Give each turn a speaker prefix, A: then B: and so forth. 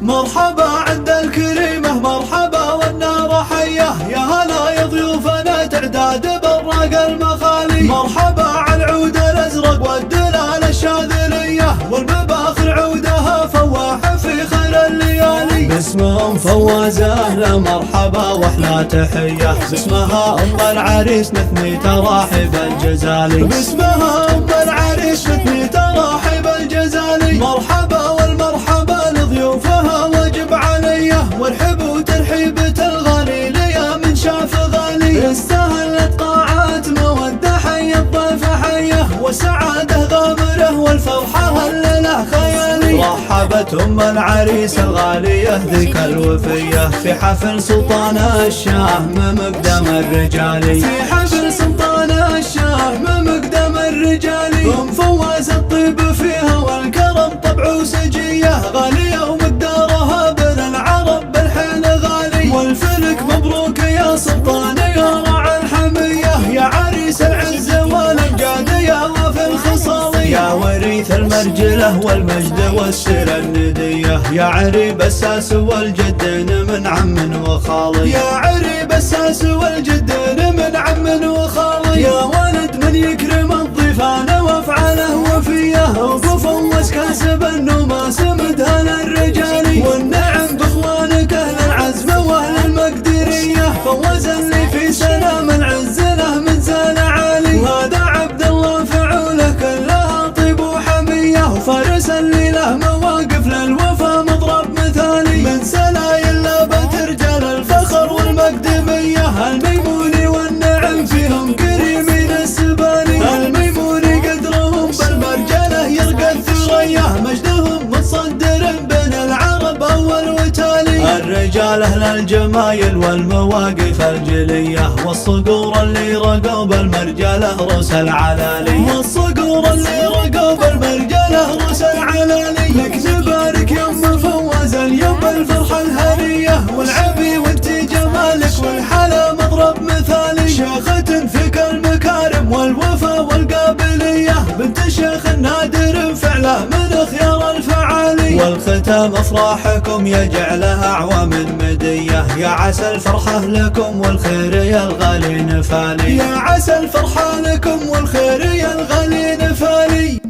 A: مرحبا عند الكريمة مرحبا والنار حية، يا هلا يا ضيوفنا تعداد براق المخالي. مرحبا على العود الازرق والدلال الشاذلية، والمباخر عودها فواح في خير الليالي. باسمهم فوازة لا مرحبا واحلى تحية، باسمها ام العريس نثني تراحب الجزالي. باسمها ام العريس نثني تراحب الجزالي. مرحبا والمرحبا لضيوفها واجب عليه، وارحبوا ترحيبة الغالي ليا من شاف غالي. استهلت قاعات مودة حي الضيف حيه، والسعادة غامرة والفرحة هلله خيالي. رحبت ام العريس الغالية ذيك الوفية، في حفل سلطان الشاه مقدم الرجالي. في حفل سلطان الشاه مقدم الرجالي. ام فواز الطيب فيها والكرم طبع وسجية، غالية ومقدارها بين العرب بالحين غالي. والفلك مبروك يا سلطان يا راعي الحمية، يا عريس العز والامجادية وفي الخصالي. يا وريث المرجلة والمجد والسير الندية، يا عريب الساس والجدين من عم وخالي. يا عريب الساس والجدين من عم وخالي. يا ولد من يكرم الضيفان وافعاله وفيه، وفوز كاسب النماس مدها للرجال. والنعم باخوانك اهل العزم واهل المقدريه، فوز اللي في سلام العز له من زال عالي. وهذا عبد الله فعوله كلها طيب وحميه، وفارس اللي له مواقف للوفا مضرب مثالي. من سلايل لابت رجال الفخر والمقدميه، الميموني والنعم فيهم كريمين السبالي. الميموني قدرهم بالمرجله يرقى الثريا، مجدهم متصدر بين العرب اول وتالي. الرجال اهل الجمايل والمواقف الجليه، والصقور اللي رقوا بالمرجله روس العلالي. والصقور اللي رقوا بالمرجله روس العلالي. لك نبارك يا ام فواز اليوم الفرحه الهنيه، والعبي وانت جمالك والحلا مضرب مثالي. شيخة فيك المكارم والوفا والقابليه، بنت الشيخ النادر فعله من خيار الفعالي. والختام افراحكم يجعلها اعوام مديه، يا عسى الفرحه لكم والخير يا الغالي نفالي. يا عسى الفرحه لكم والخير يا الغالي نفالي.